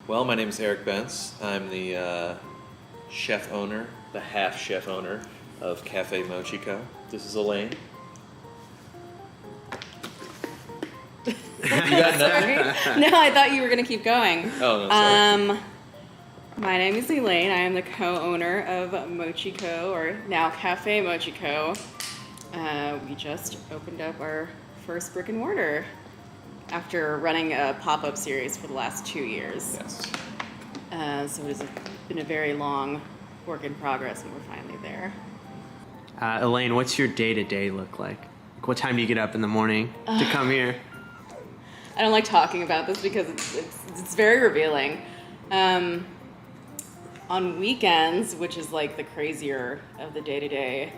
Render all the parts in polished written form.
Well, my name is Eric Bentz. I'm the chef owner, the half chef owner of Cafe Mochiko. This is Elaine. You got nothing? No, I thought you were going to keep going. Oh, no, sorry. My name is Elaine. I am the co-owner of Mochiko, or now Cafe Mochiko. We just opened up our first brick and mortar after running a pop-up series for the last 2 years. Yes. So it has been a very long work in progress, and we're finally there. Elaine, what's your day-to-day look like? What time do you get up in the morning to come here? I don't like talking about this because it's very revealing. On weekends, which is like the crazier of the day-to-day,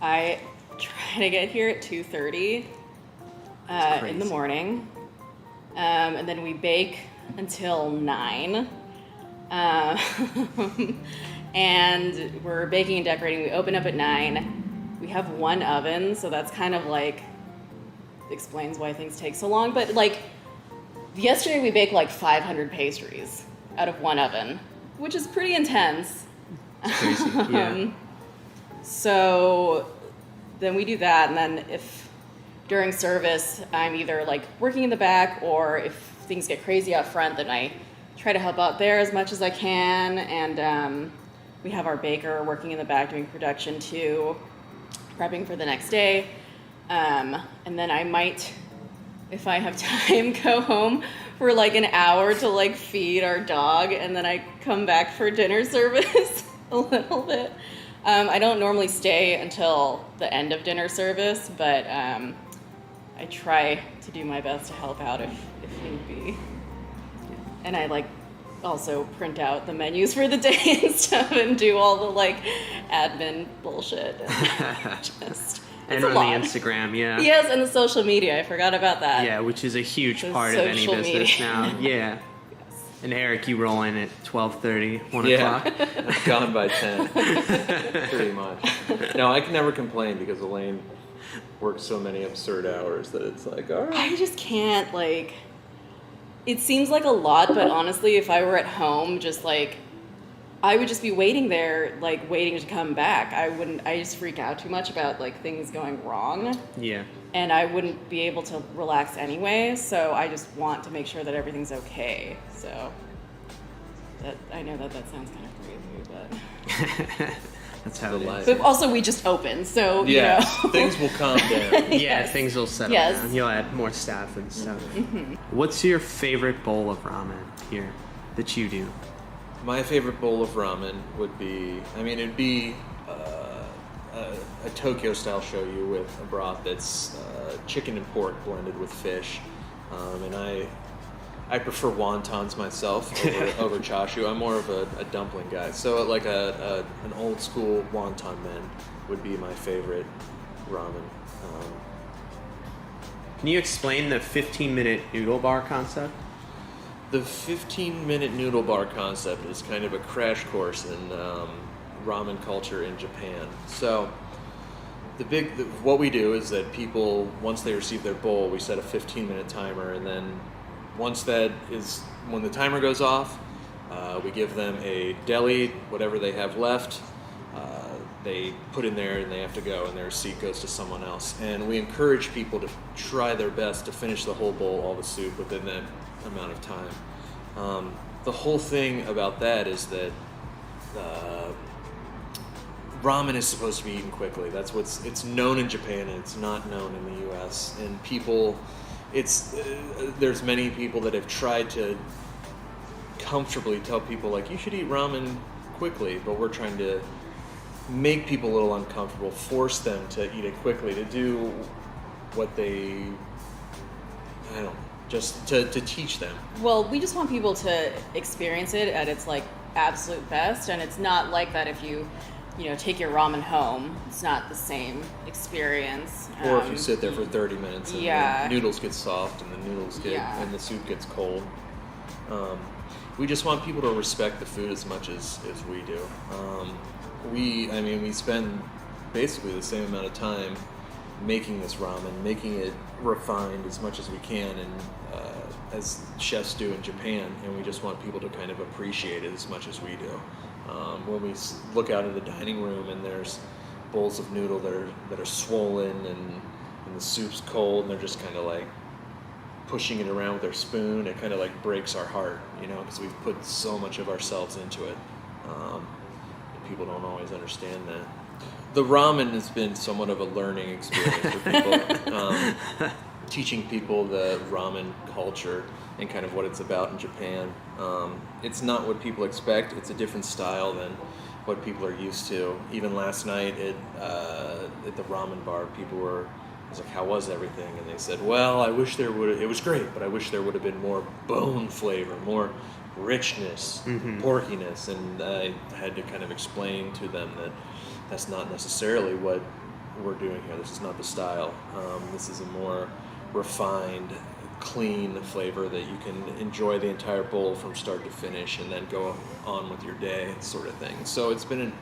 I try to get here at 2:30 in the morning, and then we bake until 9. And we're baking and decorating. We open up at 9. We have one oven, so that's kind of like explains why things take so long. But like yesterday, we baked like 500 pastries out of one oven, which is pretty intense. It's crazy, yeah. So then we do that, and then if during service I'm either like working in the back, or if things get crazy out front, then I try to help out there as much as I can. And we have our baker working in the back doing production too, prepping for the next day. And then I might, if I have time, go home for like an hour to like feed our dog, and then I come back for dinner service a little bit. I don't normally stay until the end of dinner service, but I try to do my best to help out if need be. And I like also print out the menus for the day and stuff, and do all the like admin bullshit. And on the Instagram, yeah. Yes, and the social media. I forgot about that. Yeah, which is a huge part of any business now. Yeah. Yes. And Eric, you roll in at 12:30, 1 o'clock. It's gone by 10, pretty much. No, I can never complain because Elaine works so many absurd hours that it's like, all right. I just can't, like, it seems like a lot, but honestly, if I were at home, just like, I would just be waiting there, like, waiting to come back. I just freak out too much about, like, things going wrong. Yeah. And I wouldn't be able to relax anyway, so I just want to make sure that everything's okay. So, I know that sounds kind of crazy, but... That's how it is. But also, we just opened, so, yeah, you know. things will calm down. Yeah, things will settle down. You'll add more staff and stuff. Mm-hmm. What's your favorite bowl of ramen here that you do? My favorite bowl of ramen would be, it'd be a Tokyo-style shoyu with a broth that's chicken and pork blended with fish. And I prefer wontons myself over chashu. I'm more of a dumpling guy. So like an old school wonton men would be my favorite ramen. Can you explain the 15-minute noodle bar concept? The 15-minute noodle bar concept is kind of a crash course in ramen culture in Japan. So what we do is that people, once they receive their bowl, we set a 15-minute timer, and then when the timer goes off, we give them a deli, whatever they have left, they put in there and they have to go, and their seat goes to someone else. And we encourage people to try their best to finish the whole bowl, all the soup, within that amount of time. The whole thing about that is that ramen is supposed to be eaten quickly. It's known in Japan, and it's not known in the U.S. And people, there's many people that have tried to comfortably tell people, like, you should eat ramen quickly, but we're trying to make people a little uncomfortable, force them to eat it quickly, to do what they, I don't know, just to teach them. Well, we just want people to experience it at its like absolute best, and it's not like that if you take your ramen home. It's not the same experience. Or if you sit there for 30 minutes and yeah. the noodles get soft and the noodles and the soup gets cold. We just want people to respect the food as much as we do. We spend basically the same amount of time making this ramen, making it refined as much as we can, and as chefs do in Japan, and we just want people to kind of appreciate it as much as we do. When we look out in the dining room and there's bowls of noodle that are swollen and the soup's cold and they're just kind of like pushing it around with their spoon, it kind of like breaks our heart, because we've put so much of ourselves into it. And people don't always understand that. The ramen has been somewhat of a learning experience for people. Teaching people the ramen culture and kind of what it's about in Japan. It's not what people expect. It's a different style than what people are used to. Even last night at the ramen bar, I was like, how was everything? And they said, well, I wish it was great, but I wish there would have been more bone flavor, more richness, porkiness. And I had to kind of explain to them that that's not necessarily what we're doing here. This is not the style. This is a more refined, clean flavor that you can enjoy the entire bowl from start to finish and then go on with your day, sort of thing. So it's been an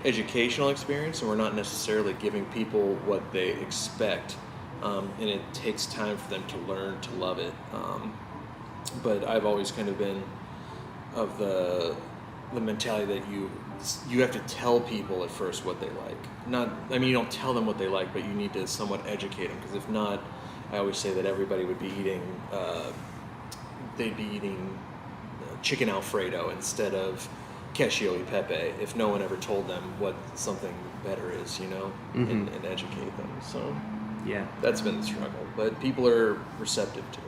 educational experience, and we're not necessarily giving people what they expect, and it takes time for them to learn to love it. But I've always kind of been of the mentality that you have to tell people at first what they like. You don't tell them what they like, but you need to somewhat educate them, because if not, I always say that everybody would be eating, chicken Alfredo instead of cashew pepe if no one ever told them what something better is, and educate them. So yeah, that's been the struggle, but people are receptive to it.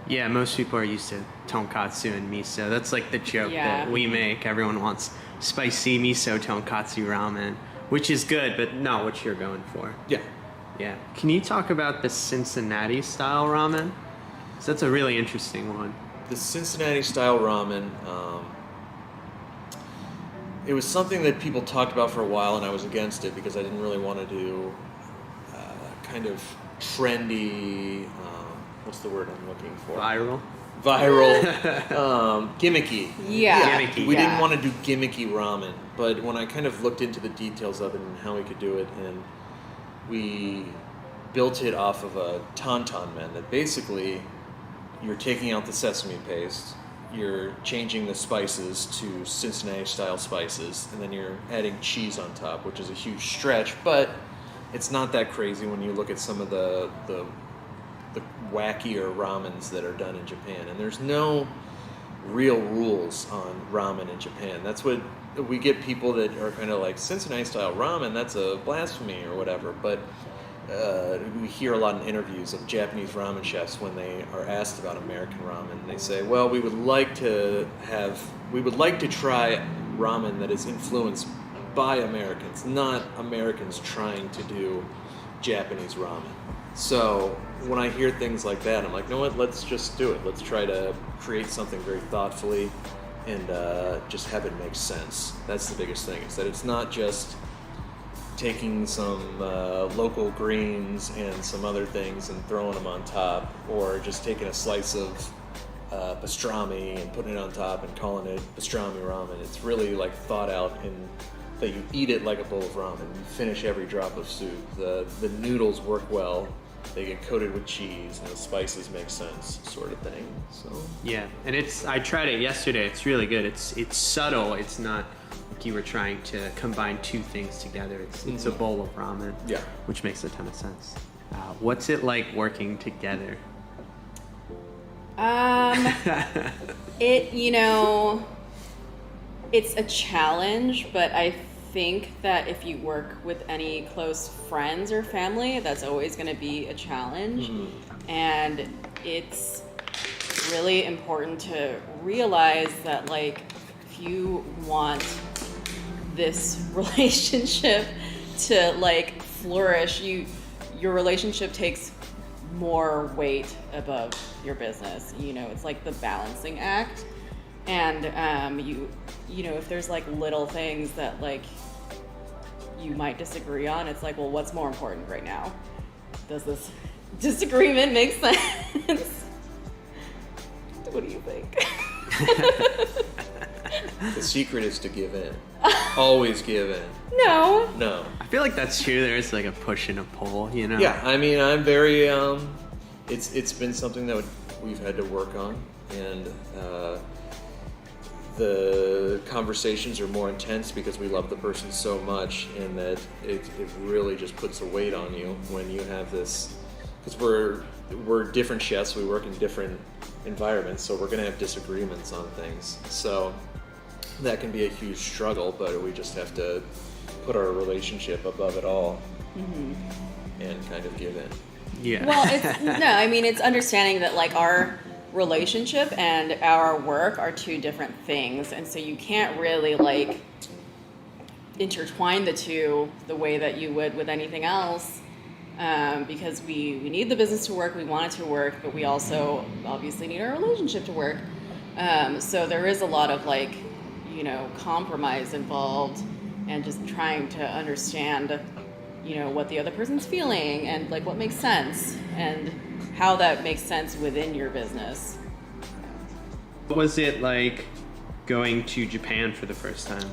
Yeah, most people are used to tonkatsu and miso. That's like the joke that we make. Everyone wants spicy miso tonkatsu ramen, which is good, but not what you're going for. Yeah. Yeah. Can you talk about the Cincinnati style ramen? 'Cause that's a really interesting one. The Cincinnati style ramen, it was something that people talked about for a while, and I was against it because I didn't really want to do kind of trendy, what's the word I'm looking for? Viral, gimmicky. Yeah. Gimmicky. We didn't want to do gimmicky ramen, but when I kind of looked into the details of it and how we could do it, and we built it off of a tantan men that basically you're taking out the sesame paste, you're changing the spices to Cincinnati style spices, and then you're adding cheese on top, which is a huge stretch, but it's not that crazy when you look at some of the wackier ramens that are done in Japan. And there's no real rules on ramen in Japan. That's what we get, people that are kind of like, Cincinnati style ramen, that's a blasphemy or whatever. But we hear a lot in interviews of Japanese ramen chefs when they are asked about American ramen. They say, well, we would like to try ramen that is influenced by Americans, not Americans trying to do Japanese ramen. So when I hear things like that, I'm like, you know what, let's just do it. Let's try to create something very thoughtfully and just have it make sense. That's the biggest thing, is that it's not just taking some local greens and some other things and throwing them on top, or just taking a slice of pastrami and putting it on top and calling it pastrami ramen. It's really like thought out in that you eat it like a bowl of ramen. You finish every drop of soup. The noodles work well. They get coated with cheese, and the spices make sense, sort of thing. So yeah, and I tried it yesterday. It's really good. It's subtle. It's not like you were trying to combine two things together. It's a bowl of ramen. Yeah, which makes a ton of sense. What's it like working together? It's a challenge, but I think that if you work with any close friends or family, that's always going to be a challenge. And it's really important to realize that, like, if you want this relationship to like flourish, your relationship takes more weight above your business. It's like the balancing act. And if there's like little things that like you might disagree on, it's like, well, what's more important right now? Does this disagreement make sense? What do you think? The secret is to give in. Always give in. No. I feel like that's true. There's like a push and a pull, Yeah, I mean, I'm very it's been something that we've had to work on, and the conversations are more intense because we love the person so much, and that it really just puts a weight on you when you have this, because we're different chefs, we work in different environments, so we're going to have disagreements on things. So that can be a huge struggle, but we just have to put our relationship above it all and kind of give in. Yeah. Well, it's understanding that like our relationship and our work are two different things, and so you can't really like intertwine the two the way that you would with anything else, because we need the business to work, we want it to work, but we also obviously need our relationship to work. So there is a lot of like, compromise involved, and just trying to understand, what the other person's feeling, and like what makes sense, and how that makes sense within your business. What was it like going to Japan for the first time?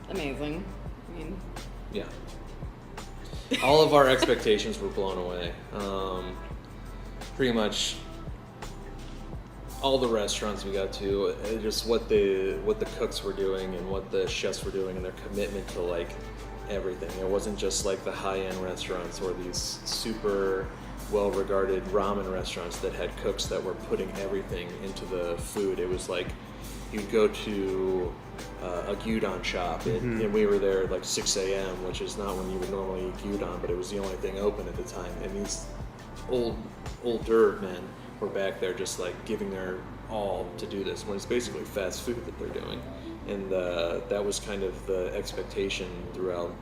Amazing. Yeah. All of our expectations were blown away. Pretty much all the restaurants we got to, just what the cooks were doing and what the chefs were doing, and their commitment to like everything. It wasn't just like the high-end restaurants or these super well-regarded ramen restaurants that had cooks that were putting everything into the food. It was like you'd go to a gyudon shop, and we were there at like 6 a.m., which is not when you would normally eat gyudon, but it was the only thing open at the time. And these older men were back there just like giving their all to do this, when it's basically fast food that they're doing. And that was kind of the expectation throughout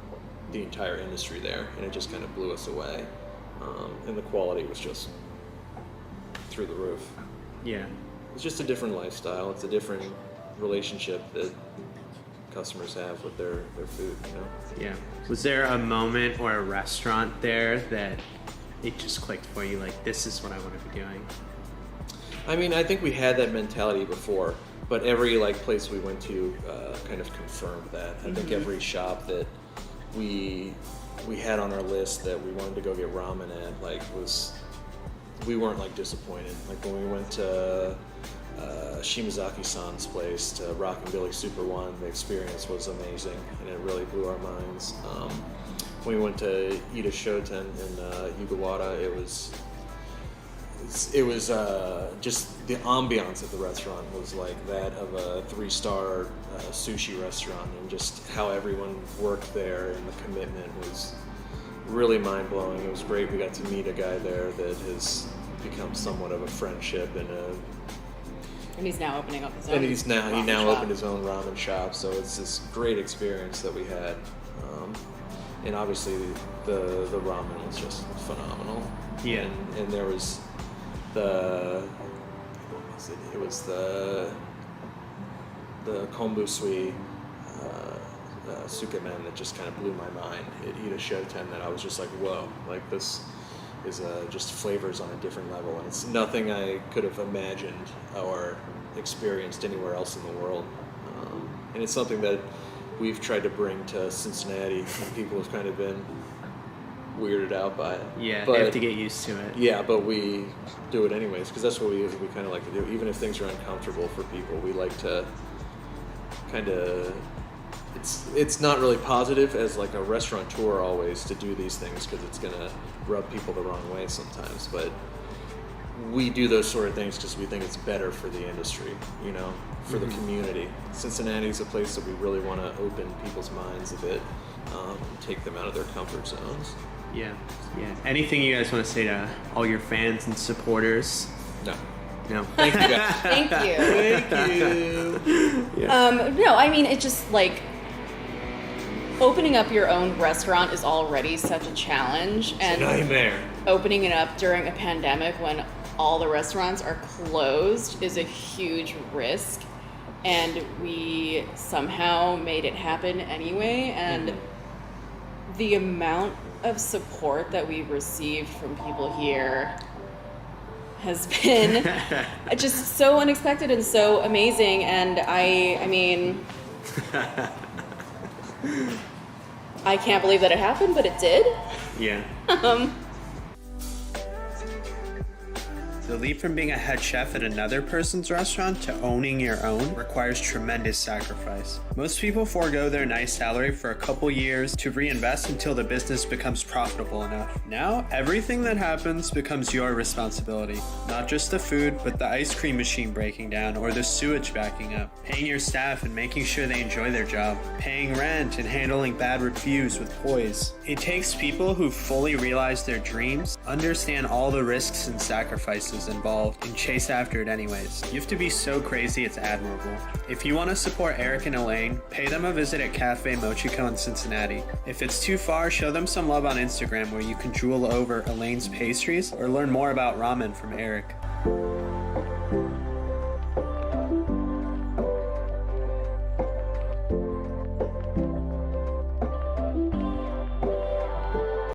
the entire industry there, and it just kind of blew us away. And the quality was just through the roof. Yeah. It's just a different lifestyle. It's a different relationship that customers have with their food, Yeah. Was there a moment or a restaurant there that it just clicked for you, like, this is what I want to be doing? I mean, I think we had that mentality before, but every like place we went to kind of confirmed that. I think every shop that we had on our list that we wanted to go get ramen at, like, we weren't like disappointed. Like when we went to Shimazaki-san's place, to Rock and Billy Super One, the experience was amazing, and it really blew our minds. When we went to Ida Shoten in Yugawara, it was just the ambiance of the restaurant was like that of a 3-star sushi restaurant, and just how everyone worked there and the commitment was really mind-blowing. It was great. We got to meet a guy there that has become somewhat of a friendship, and he's now opening up his own. And he now shop. opened his own ramen shop. So it's this great experience that we had, and obviously the ramen was just phenomenal. Yeah. And there was the kombu sui sukemen that just kind of blew my mind at Ida Shoten, that I was just like, whoa, like this is just flavors on a different level, and it's nothing I could have imagined or experienced anywhere else in the world. And it's something that we've tried to bring to Cincinnati, and people have kind of been weirded out by it. Yeah, but they have to get used to it. Yeah, but we do it anyways, because that's what we kind of like to do. Even if things are uncomfortable for people, we like to kind of... It's not really positive as like a restaurateur always to do these things, because it's going to rub people the wrong way sometimes, but we do those sort of things because we think it's better for the industry, for the community. Cincinnati's a place that we really want to open people's minds a bit, take them out of their comfort zones. Yeah. Anything you guys want to say to all your fans and supporters? No. Thank you, guys. Thank you. Thank you. Yeah. No, I mean, it just like opening up your own restaurant is already such a challenge, and It's a nightmare. opening it up during a pandemic when all the restaurants are closed is a huge risk, and we somehow made it happen anyway. And the amount of support that we've received from people here has been just so unexpected and so amazing. And I mean, I can't believe that it happened, but it did. Yeah. The leap from being a head chef at another person's restaurant to owning your own requires tremendous sacrifice. Most people forego their nice salary for a couple years to reinvest until the business becomes profitable enough. Now, everything that happens becomes your responsibility. Not just the food, but the ice cream machine breaking down or the sewage backing up, paying your staff and making sure they enjoy their job, paying rent and handling bad reviews with poise. It takes people who fully realize their dreams, understand all the risks and sacrifices involved, and chase after it anyways. You have to be so crazy it's admirable. If you want to support Eric and Elaine, pay them a visit at Cafe Mochiko in Cincinnati. If it's too far, show them some love on Instagram where you can drool over Elaine's pastries or learn more about ramen from Eric.